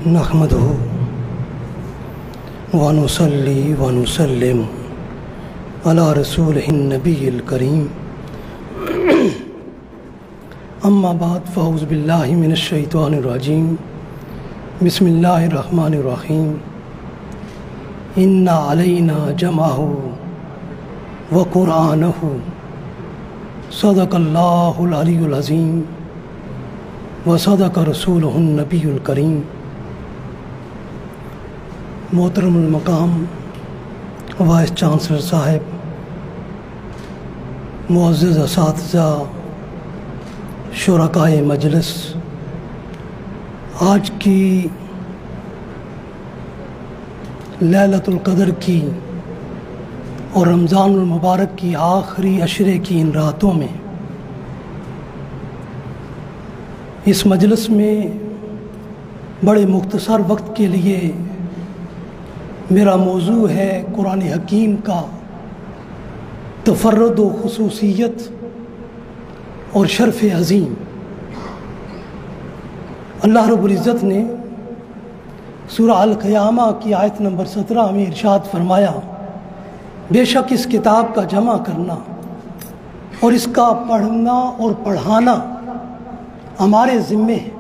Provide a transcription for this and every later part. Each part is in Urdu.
نحمدہ ونصلی ونسلم علی رسولہ النبی الکریم اما بعد فاعوذ باللہ من الشیطان الرجیم بسم اللہ الرحمن الرحیم ان علینا جمعہ وقرآنہ صدق اللہ العلی العظیم وصدق رسولہ النبی الکریم۔ محترم المقام وائس چانسلر صاحب، معزز اساتذہ، شرکائے مجلس، آج کی لیلۃ القدر کی اور رمضان المبارک کی آخری عشرے کی ان راتوں میں اس مجلس میں بڑے مختصر وقت کے لیے میرا موضوع ہے قرآن حکیم کا تفرد و خصوصیت اور شرف عظیم۔ اللہ رب العزت نے سورہ القیامہ کی آیت نمبر 17 میں ارشاد فرمایا، بے شک اس کتاب کا جمع کرنا اور اس کا پڑھنا اور پڑھانا ہمارے ذمے ہے۔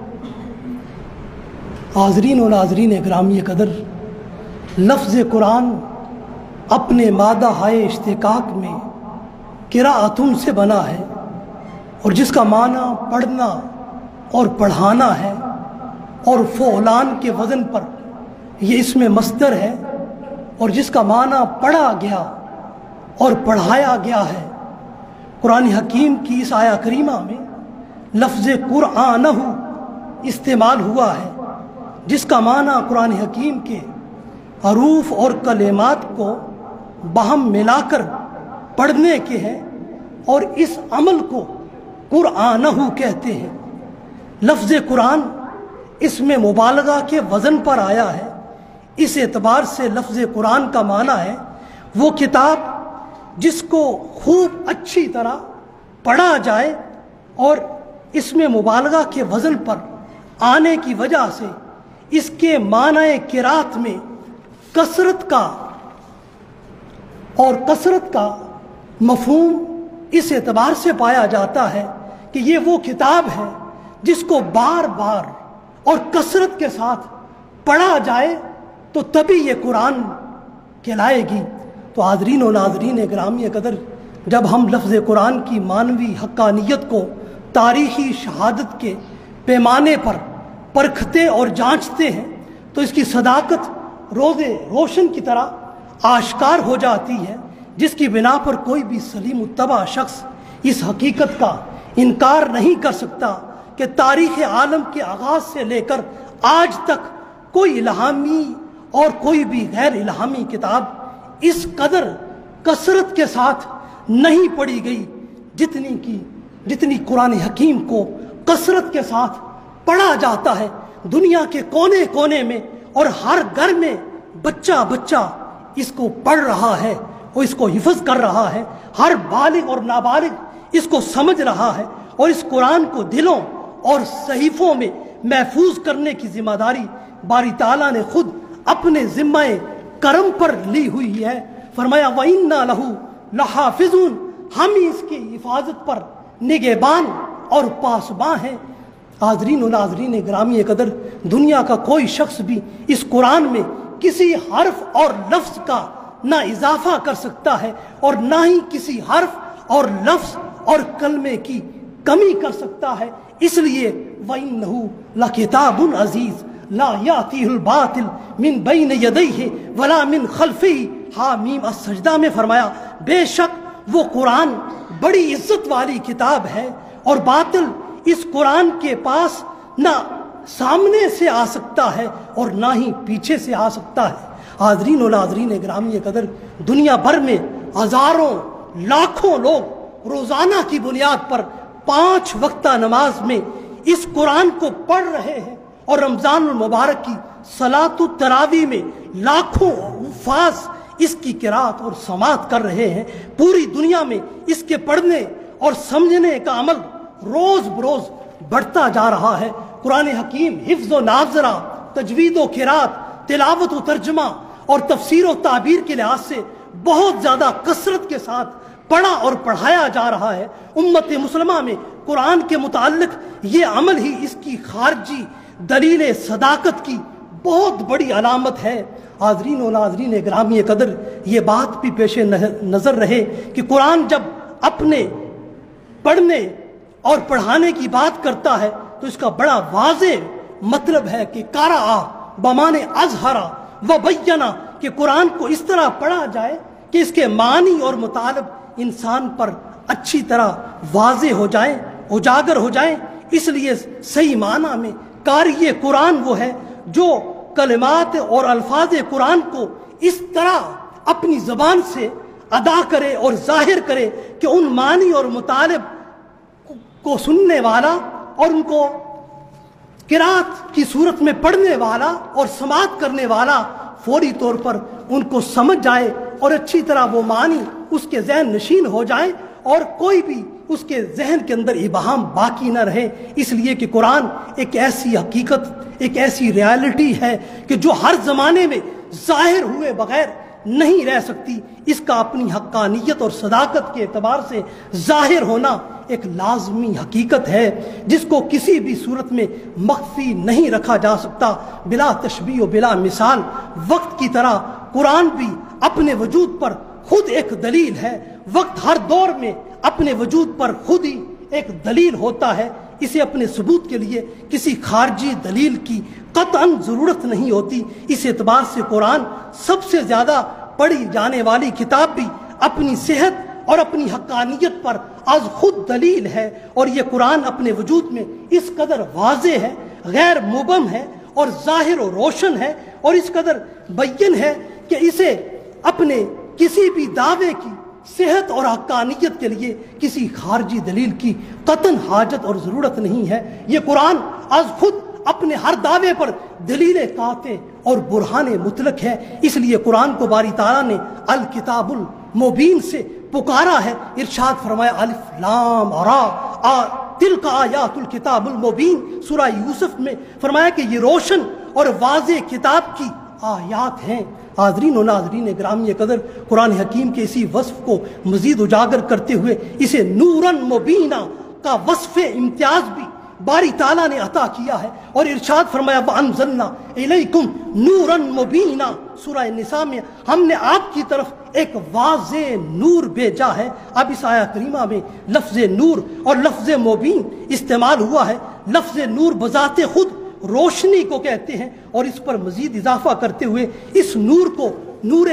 حاضرین و ناظرین گرامی قدر، لفظ قرآن اپنے مادہ ہائے اشتقاق میں قراءتن سے بنا ہے، اور جس کا معنی پڑھنا اور پڑھانا ہے، اور فعلان کے وزن پر یہ اسم مصدر ہے، اور جس کا معنی پڑھا گیا اور پڑھایا گیا ہے۔ قرآن حکیم کی اس آیہ کریمہ میں لفظ قرآنہ استعمال ہوا ہے، جس کا معنی قرآن حکیم کے حروف اور کلمات کو باہم ملا کر پڑھنے کے ہیں، اور اس عمل کو قرآنہ کہتے ہیں۔ لفظ قرآن اس میں مبالغہ کے وزن پر آیا ہے، اس اعتبار سے لفظ قرآن کا معنی ہے وہ کتاب جس کو خوب اچھی طرح پڑھا جائے، اور اس میں مبالغہ کے وزن پر آنے کی وجہ سے اس کے معنی قرات میں کثرت کا مفہوم اس اعتبار سے پایا جاتا ہے کہ یہ وہ کتاب ہے جس کو بار بار اور کثرت کے ساتھ پڑھا جائے تو تبھی یہ قرآن کہلائے گی۔ تو حاضرین و ناظرین گرامی قدر، جب ہم لفظ قرآن کی معنوی حقانیت کو تاریخی شہادت کے پیمانے پر پرکھتے اور جانچتے ہیں تو اس کی صداقت روز روشن کی طرح آشکار ہو جاتی ہے، جس کی بنا پر کوئی بھی سلیم الطبع شخص اس حقیقت کا انکار نہیں کر سکتا کہ تاریخ عالم کے آغاز سے لے کر آج تک کوئی الہامی اور کوئی بھی غیر الہامی کتاب اس قدر کثرت کے ساتھ نہیں پڑھی گئی جتنی قرآن حکیم کو کثرت کے ساتھ پڑھا جاتا ہے۔ دنیا کے کونے کونے میں اور ہر گھر میں بچہ اس کو پڑھ رہا ہے، وہ اس کو حفظ کر رہا ہے، ہر بالغ اور نابالغ اس کو سمجھ رہا ہے، اور اس قرآن کو دلوں اور صحیفوں میں محفوظ کرنے کی ذمہ داری باری تعالیٰ نے خود اپنے ذمہ کرم پر لی ہوئی ہے۔ فرمایا وَإِنَّا لَهُ لَحَافِظُونَ، ہم ہی اس کی حفاظت پر نگہبان اور پاسباں ہیں۔ حاضرین و ناظرین گرامی قدر، دنیا کا کوئی شخص بھی اس قرآن میں کسی حرف اور لفظ کا نہ اضافہ کر سکتا ہے، اور نہ ہی کسی حرف اور لفظ اور کلمے کی کمی کر سکتا ہے۔ اس لیے وَإِنَّهُ لَكِتَابٌ عَزِيزٌ لا يَأْتِيهُ الْبَاطِلُ مِنْ بَيْنِ يَدَيْهِ وَلَا مِنْ خَلْفِهِ۔ حامیم السجدہ میں فرمایا، بے شک وہ قرآن بڑی عزت والی کتاب ہے، اور باطل اس قرآن کے پاس نہ سامنے سے آ سکتا ہے اور نہ ہی پیچھے سے آ سکتا ہے۔ حاضرین و ناظرین گرامی قدر، دنیا بھر میں ہزاروں لاکھوں لوگ روزانہ کی بنیاد پر 5 وقتہ نماز میں اس قرآن کو پڑھ رہے ہیں، اور رمضان المبارک کی صلاۃ التراویح میں لاکھوں حفاظ اس کی قرات اور سماعت کر رہے ہیں۔ پوری دنیا میں اس کے پڑھنے اور سمجھنے کا عمل روز بروز بڑھتا جا رہا ہے۔ قرآن حکیم حفظ و نافذہ تجوید و قرات، تلاوت و ترجمہ اور تفسیر و تعبیر کے لحاظ سے بہت زیادہ کثرت کے ساتھ پڑھا اور پڑھایا جا رہا ہے۔ امت مسلمہ میں قرآن کے متعلق یہ عمل ہی اس کی خارجی دلیل صداقت کی بہت بڑی علامت ہے۔ حاضرین و ناظرین گرامی قدر، یہ بات بھی پیش نظر رہے کہ قرآن جب اپنے پڑھنے اور پڑھانے کی بات کرتا ہے تو اس کا بڑا واضح مطلب ہے کہ قرأ بمانے اظہرا و بینا، کہ قرآن کو اس طرح پڑھا جائے کہ اس کے معنی اور مطالب انسان پر اچھی طرح واضح ہو جائیں، اجاگر ہو جائیں۔ اس لیے صحیح معنی میں قاری قرآن وہ ہے جو کلمات اور الفاظ قرآن کو اس طرح اپنی زبان سے ادا کرے اور ظاہر کرے کہ ان معنی اور مطالب کو سننے والا اور ان کو قرات کی صورت میں پڑھنے والا اور سماعت کرنے والا فوری طور پر ان کو سمجھ جائے اور اچھی طرح وہ معنی اس کے ذہن نشین ہو جائیں اور کوئی بھی اس کے ذہن کے اندر ابہام باقی نہ رہے۔ اس لیے کہ قرآن ایک ایسی حقیقت، ایک ایسی ریالٹی ہے کہ جو ہر زمانے میں ظاہر ہوئے بغیر نہیں رہ سکتی۔ اس کا اپنی حقانیت اور صداقت کے اعتبار سے ظاہر ہونا ایک لازمی حقیقت ہے جس کو کسی بھی صورت میں مخفی نہیں رکھا جا سکتا۔ بلا تشبیہ و بلا مثال، وقت کی طرح قرآن بھی اپنے وجود پر خود ایک دلیل ہے۔ وقت ہر دور میں اپنے وجود پر خود ہی ایک دلیل ہوتا ہے۔ اسے اپنے ثبوت کے لیے کسی خارجی دلیل کی قطعاً ضرورت نہیں ہوتی۔ اس اعتبار سے قرآن سب سے زیادہ پڑھی جانے والی کتاب بھی اپنی صحت اور اپنی حقانیت پر از خود دلیل ہے، اور یہ قرآن اپنے وجود میں اس قدر واضح ہے، غیر مبہم ہے اور ظاہر و روشن ہے اور اس قدر بین ہے کہ اسے اپنے کسی بھی دعوے کی صحت اور حقانیت کے لیے کسی خارجی دلیل کی قطعاً حاجت اور ضرورت نہیں ہے۔ یہ قرآن از خود اپنے ہر دعوے پر دلیل قاطع اور برہان مطلق ہے۔ اس لیے قرآن کو باری تعالیٰ نے الکتاب المبین سے پکارا ہے۔ ارشاد فرمایا الف لام را تلک آیات الکتاب المبین، سورہ یوسف میں فرمایا کہ یہ روشن اور واضح کتاب کی آیات ہیں۔ حاضرین و ناظرین گرامی قدر، قرآن حکیم کے اسی وصف کو مزید اجاگر کرتے ہوئے اسے نوراً مبینہ کا وصف امتیاز بھی باری تعالیٰ نے عطا کیا ہے، اور ارشاد فرمایا وَأَنزَلْنَا إِلَيْكُمْ نُورًا مُبِينًا، سورہ نساء میں ہم نے آپ کی طرف ایک واضح نور بھیجا ہے۔ اب اس آیہ کریمہ میں لفظ نور اور لفظ مبین استعمال ہوا ہے۔ لفظ نور بذات خود روشنی کو کہتے ہیں، اور اس پر مزید اضافہ کرتے ہوئے اس نور کو نور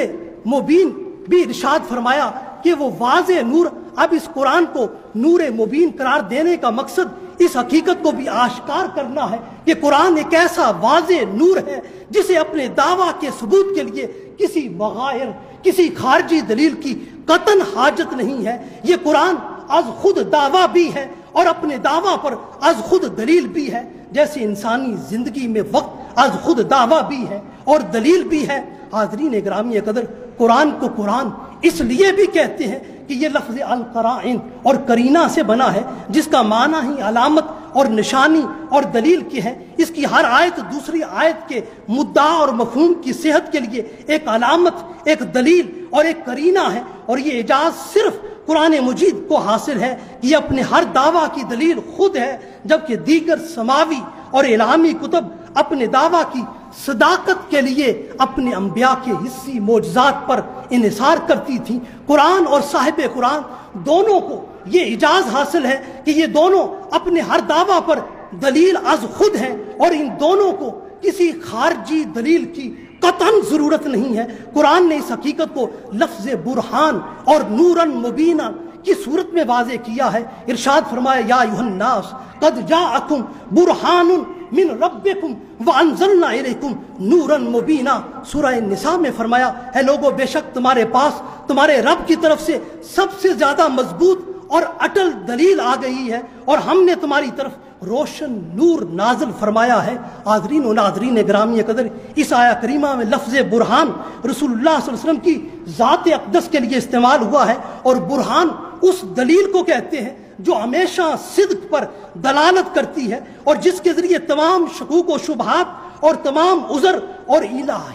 مبین بھی ارشاد فرمایا کہ وہ واضح نور۔ اب اس قرآن کو نور مبین قرار دینے کا مقصد اس حقیقت کو بھی آشکار کرنا ہے کہ قرآن ایک ایسا واضح نور ہے جسے اپنے دعویٰ کے ثبوت کے لیے کسی مغائر، کسی خارجی دلیل کی قطعاً حاجت نہیں ہے۔ یہ قرآن از خود دعویٰ بھی ہے اور اپنے دعویٰ پر از خود دلیل بھی ہے، جیسے انسانی زندگی میں وقت از خود دعویٰ بھی ہے اور دلیل بھی ہے۔ حاضرین گرامی قدر، قرآن کو قرآن اس لیے بھی کہتے ہیں کہ یہ لفظ القرائن اور قرینہ سے بنا ہے، جس کا معنی ہی علامت اور نشانی اور دلیل کی ہے۔ اس کی ہر آیت دوسری آیت کے مدعا اور مفہوم کی صحت کے لیے ایک علامت، ایک دلیل اور ایک قرینہ ہے، اور یہ اعجاز صرف قرآن مجید کو حاصل ہے کہ یہ اپنے ہر دعویٰ کی دلیل خود ہے، جبکہ دیگر سماوی اور الہامی کتب اپنے دعویٰ کی صداقت کے لیے اپنے انبیاء کے حصی معجزات پر انحصار کرتی تھیں۔ قرآن اور صاحب قرآن دونوں کو یہ اعجاز حاصل ہے کہ یہ دونوں اپنے ہر دعویٰ پر دلیل از خود ہیں، اور ان دونوں کو کسی خارجی دلیل کی قطعاً ضرورت نہیں ہے۔ قرآن نے اس حقیقت کو لفظ برہان اور نوراً مبینہ کی صورت میں واضح کیا ہے۔ ارشاد فرمایا یا ایھا الناس قد جاءکم برہان من ربکم وانزلنا الیکم نوراً مبینہ، سورہ نساء میں فرمایا ہے لوگو بے شک تمہارے پاس تمہارے رب کی طرف سے سب سے زیادہ مضبوط اور اٹل دلیل آ گئی ہے، اور ہم نے تمہاری طرف روشن نور نازل فرمایا ہے۔ حاضرین و ناظرین گرامی قدر، اس آیہ کریمہ میں لفظ برہان رسول اللہ صلی اللہ علیہ وسلم کی ذات اقدس کے لیے استعمال ہوا ہے، اور برہان اس دلیل کو کہتے ہیں جو ہمیشہ صدق پر دلالت کرتی ہے اور جس کے ذریعے تمام شکوک و شبہات اور تمام عذر اور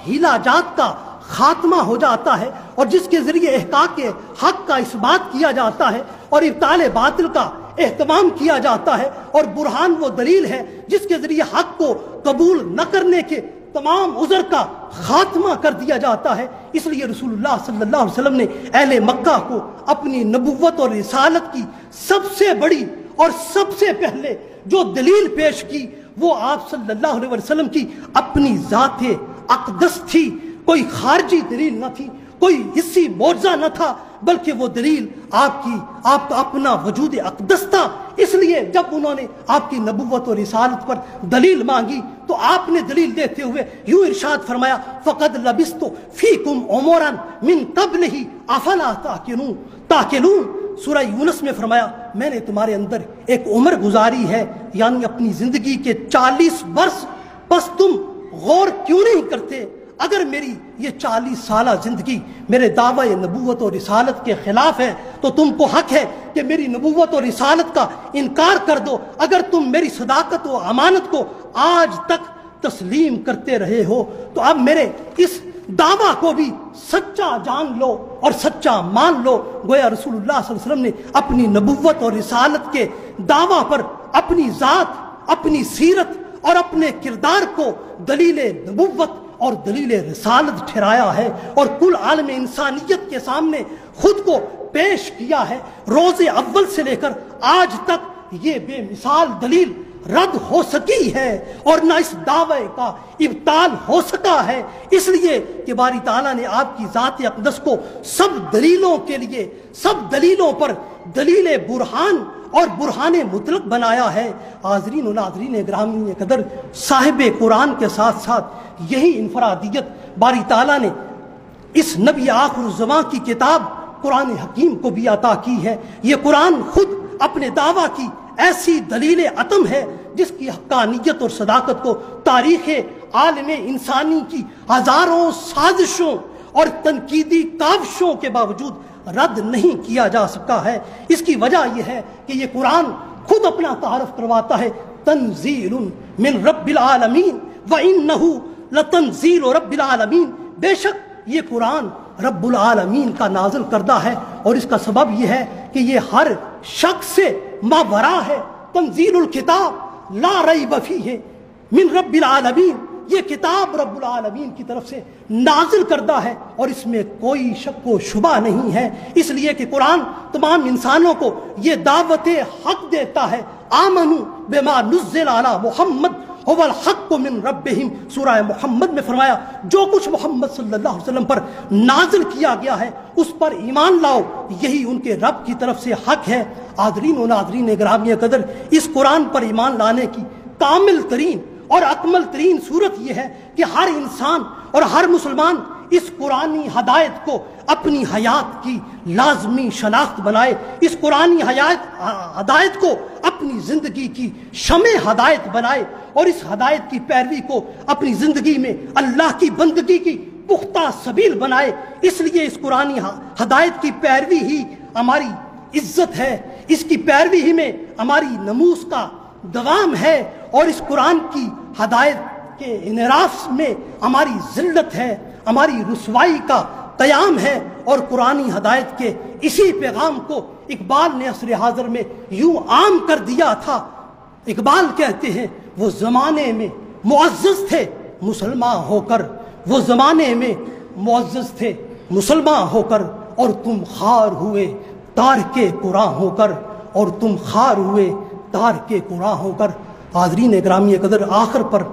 ہیلا جات کا خاتمہ ہو جاتا ہے، اور جس کے ذریعے احقاق حق کا اثبات کیا جاتا ہے اور ابطال باطل کا اہتمام کیا جاتا ہے، اور برہان وہ دلیل ہے جس کے ذریعے حق کو قبول نہ کرنے کے تمام عذر کا خاتمہ کر دیا جاتا ہے۔ اس لیے رسول اللہ صلی اللہ علیہ وسلم نے اہل مکہ کو اپنی نبوت اور رسالت کی سب سے بڑی اور سب سے پہلے جو دلیل پیش کی وہ آپ صلی اللہ علیہ وسلم کی اپنی ذات اقدس تھی، کوئی خارجی دلیل نہ تھی، کوئی حصی معجزہ نہ تھا، بلکہ وہ دلیل آپ کا اپنا وجود اقدس تھا۔ اس لیے جب انہوں نے آپ کی نبوت اور رسالت پر دلیل مانگی تو آپ نے دلیل دیتے ہوئے یوں ارشاد فرمایا، فَقَدْ لَبِثْتُ فِيكُمْ عُمُرًا مِّن قَبْلِهِ أَفَلَا تَعْقِلُونَ۔ سورہ یونس میں فرمایا میں نے تمہارے اندر ایک عمر گزاری ہے، یعنی اپنی زندگی کے 40 برس، بس تم غور کیوں نہیں کرتے؟ اگر میری یہ 40 سالہ زندگی میرے دعوی نبوت اور رسالت کے خلاف ہے تو تم کو حق ہے کہ میری نبوت اور رسالت کا انکار کر دو۔ اگر تم میری صداقت و امانت کو آج تک تسلیم کرتے رہے ہو تو اب میرے اس دعویٰ کو بھی سچا جان لو اور سچا مان لو۔ گویا رسول اللہ صلی اللہ علیہ وسلم نے اپنی نبوت اور رسالت کے دعویٰ پر اپنی ذات، اپنی سیرت اور اپنے کردار کو دلیل نبوت اور دلیل رسالت ٹھہرایا ہے، اور کل عالم انسانیت کے سامنے خود کو پیش کیا ہے۔ روز اول سے لے کر آج تک یہ بے مثال دلیل رد ہو سکی ہے اور نہ اس دعوے کا ابطال ہو سکا ہے، اس لیے کہ باری تعالیٰ نے آپ کی ذات اقدس کو سب دلیلوں کے لیے، سب دلیلوں پر دلیل برہان اور برہان مطلق بنایا ہے۔ حاضرین و ناظرین گرامی قدر، صاحب قرآن کے ساتھ ساتھ یہی انفرادیت باری تعالیٰ نے اس نبی آخر الزمان کی کتاب قرآن حکیم کو بھی عطا کی ہے۔ یہ قرآن خود اپنے دعویٰ کی ایسی دلیل عتم ہے جس کی حقانیت اور صداقت کو تاریخ عالم انسانی کی ہزاروں سازشوں اور تنقیدی کاوشوں کے باوجود رد نہیں کیا جا سکا ہے۔ اس کی وجہ یہ ہے کہ یہ قرآن خود اپنا تعارف کرواتا ہے، تنزیل من رب العالمین وَإِنَّهُ لَتَنزِيلُ رَبِّ الْعَالَمِينَ، بے شک یہ قرآن رب العالمین کا نازل کردہ ہے، اور اس کا سبب یہ ہے کہ یہ ہر شخص سے ماورا ہے۔ تنزیل الکتاب لا ریب فیہ من رب العالمین، یہ کتاب رب العالمین کی طرف سے نازل کردہ ہے اور اس میں کوئی شک و شبہ نہیں ہے، اس لیے کہ قرآن تمام انسانوں کو یہ دعوت حق دیتا ہے، آمنوا بما نزل علی محمد هو الحق من ربہم۔ سورہ محمد میں فرمایا جو کچھ محمد صلی اللہ علیہ وسلم پر نازل کیا گیا ہے اس پر ایمان لاؤ، یہی ان کے رب کی طرف سے حق ہے۔ حاضرین و ناظرین گرامی قدر، اس قرآن پر ایمان لانے کی کامل ترین اور اکمل ترین صورت یہ ہے کہ ہر انسان اور ہر مسلمان اس قرآنی ہدایت کو اپنی حیات کی لازمی شناخت بنائے، اس قرآنی ہدایت کو اپنی زندگی کی شمع ہدایت بنائے، اور اس ہدایت کی پیروی کو اپنی زندگی میں اللہ کی بندگی کی پختہ سبیل بنائے۔ اس لیے اس قرآنی ہدایت کی پیروی ہی ہماری عزت ہے، اس کی پیروی ہی میں ہماری نموس کا دوام ہے، اور اس قرآن کی ہدایت کے انحراف میں ہماری ذلت ہے، ہماری رسوائی کا قیام ہے۔ اور قرآنی ہدایت کے اسی پیغام کو اقبال نے عصر حاضر میں یوں عام کر دیا تھا۔ اقبال کہتے ہیں وہ زمانے میں معزز تھے مسلمان ہو کر، وہ زمانے میں معزز تھے مسلمان ہو کر، اور تم خار ہوئے تارک قرآن ہو کر، اور تم خار ہوئے تارک قرآن ہو کر۔ حاضرین گرامی قدر، آخر پر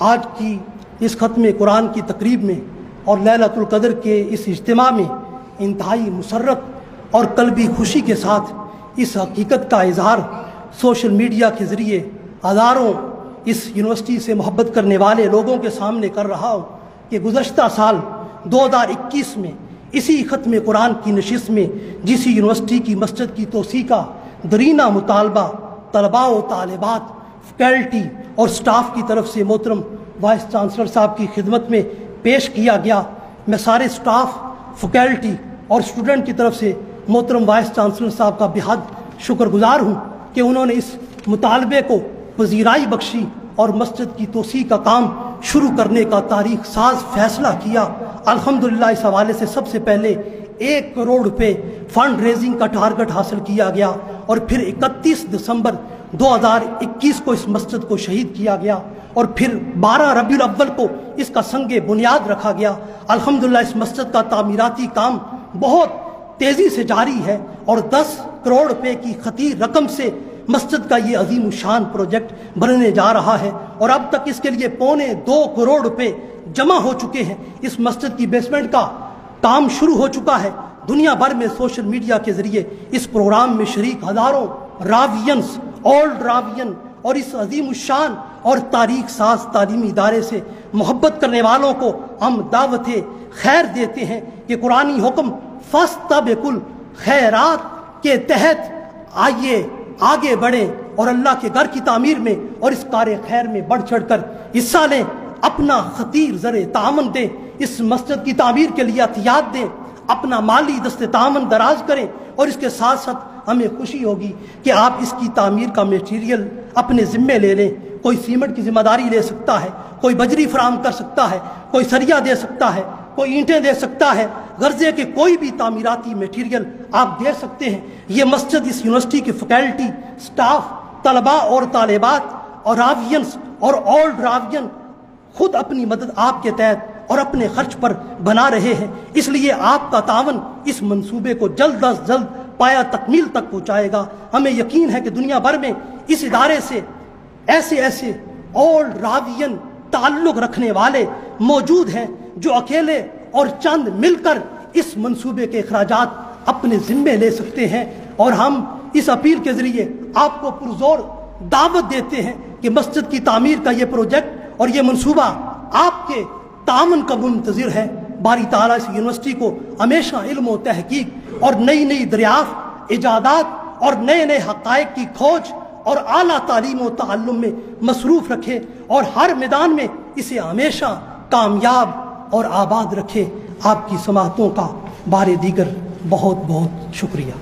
آج کی اس ختم قرآن کی تقریب میں اور لیلۃ القدر کے اس اجتماع میں انتہائی مسرت اور قلبی خوشی کے ساتھ اس حقیقت کا اظہار سوشل میڈیا کے ذریعے ہزاروں اس یونیورسٹی سے محبت کرنے والے لوگوں کے سامنے کر رہا ہوں کہ گزشتہ سال 2021 میں اسی ختم قرآن کی نشست میں جس یونیورسٹی کی مسجد کی توسیع کا درینہ مطالبہ طلباء و طالبات، فیکلٹی اور سٹاف کی طرف سے محترم وائس چانسلر صاحب کی خدمت میں پیش کیا گیا، میں سارے سٹاف، فیکلٹی اور اسٹوڈنٹ کی طرف سے محترم وائس چانسلر صاحب کا بہت شکر گزار ہوں کہ انہوں نے اس مطالبے کو پذیرائی بخشی اور مسجد کی توسیع کا کام شروع کرنے کا تاریخ ساز فیصلہ کیا۔ الحمدللہ اس حوالے سے سب سے پہلے 1 کروڑ روپے فنڈ ریزنگ کا ٹارگٹ حاصل کیا گیا، اور پھر 31 دسمبر 2021 کو اس مسجد کو شہید کیا گیا، اور پھر 12 ربیع الاول کو اس کا سنگ بنیاد رکھا گیا۔ الحمدللہ اس مسجد کا تعمیراتی کام بہت تیزی سے جاری ہے، اور 10 کروڑ روپے کی خطیر رقم سے مسجد کا یہ عظیم الشان پروجیکٹ بننے جا رہا ہے، اور اب تک اس کے لیے 2.25 کروڑ روپے جمع ہو چکے ہیں۔ اس مسجد کی بیسمنٹ کا کام شروع ہو چکا ہے۔ دنیا بھر میں سوشل میڈیا کے ذریعے اس پروگرام میں شریک ہزاروں راویئنز، اولڈ راویئن اور اس عظیم الشان اور تاریخ ساز تعلیمی ادارے سے محبت کرنے والوں کو ہم دعوت خیر دیتے ہیں کہ قرآنی حکم فاستبقوا الخیرات کے تحت آئیے آگے بڑھیں اور اللہ کے گھر کی تعمیر میں اور اس کار خیر میں بڑھ چڑھ کر حصہ لیں، اپنا خطیر زر تعاون دیں، اس مسجد کی تعمیر کے لیے عطیات دیں، اپنا مالی دست تعاون دراز کریں، اور اس کے ساتھ ساتھ ہمیں خوشی ہوگی کہ آپ اس کی تعمیر کا میٹیریل اپنے ذمے لے لیں۔ کوئی سیمنٹ کی ذمہ داری لے سکتا ہے، کوئی بجری فراہم کر سکتا ہے، کوئی سریا دے سکتا ہے، کوئی اینٹیں دے سکتا ہے، غرضے کے کوئی بھی تعمیراتی میٹیریل آپ دے سکتے ہیں۔ یہ مسجد اس یونیورسٹی کی فیکلٹی، سٹاف، طلباء اور طالبات اور راویئنز اور اولڈ راویئن خود اپنی مدد آپ کے تحت اور اپنے خرچ پر بنا رہے ہیں، اس لیے آپ کا تعاون اس منصوبے کو جلد از جلد پایا تکمیل تک پہنچائے گا۔ ہمیں یقین ہے کہ دنیا بھر میں اس ادارے سے ایسے اولڈ راویئن تعلق رکھنے والے موجود ہیں جو اکیلے اور چند مل کر اس منصوبے کے اخراجات اپنے ذمے لے سکتے ہیں، اور ہم اس اپیل کے ذریعے آپ کو پرزور دعوت دیتے ہیں کہ مسجد کی تعمیر کا یہ پروجیکٹ اور یہ منصوبہ آپ کے تعاون کا منتظر ہے۔ باری تعالیٰ اس یونیورسٹی کو ہمیشہ علم و تحقیق اور نئی دریافت، ایجادات اور نئے حقائق کی کھوج اور اعلیٰ تعلیم و تعلم میں مصروف رکھے، اور ہر میدان میں اسے ہمیشہ کامیاب اور آباد رکھے۔ آپ کی سماعتوں کا بار دیگر بہت بہت شکریہ۔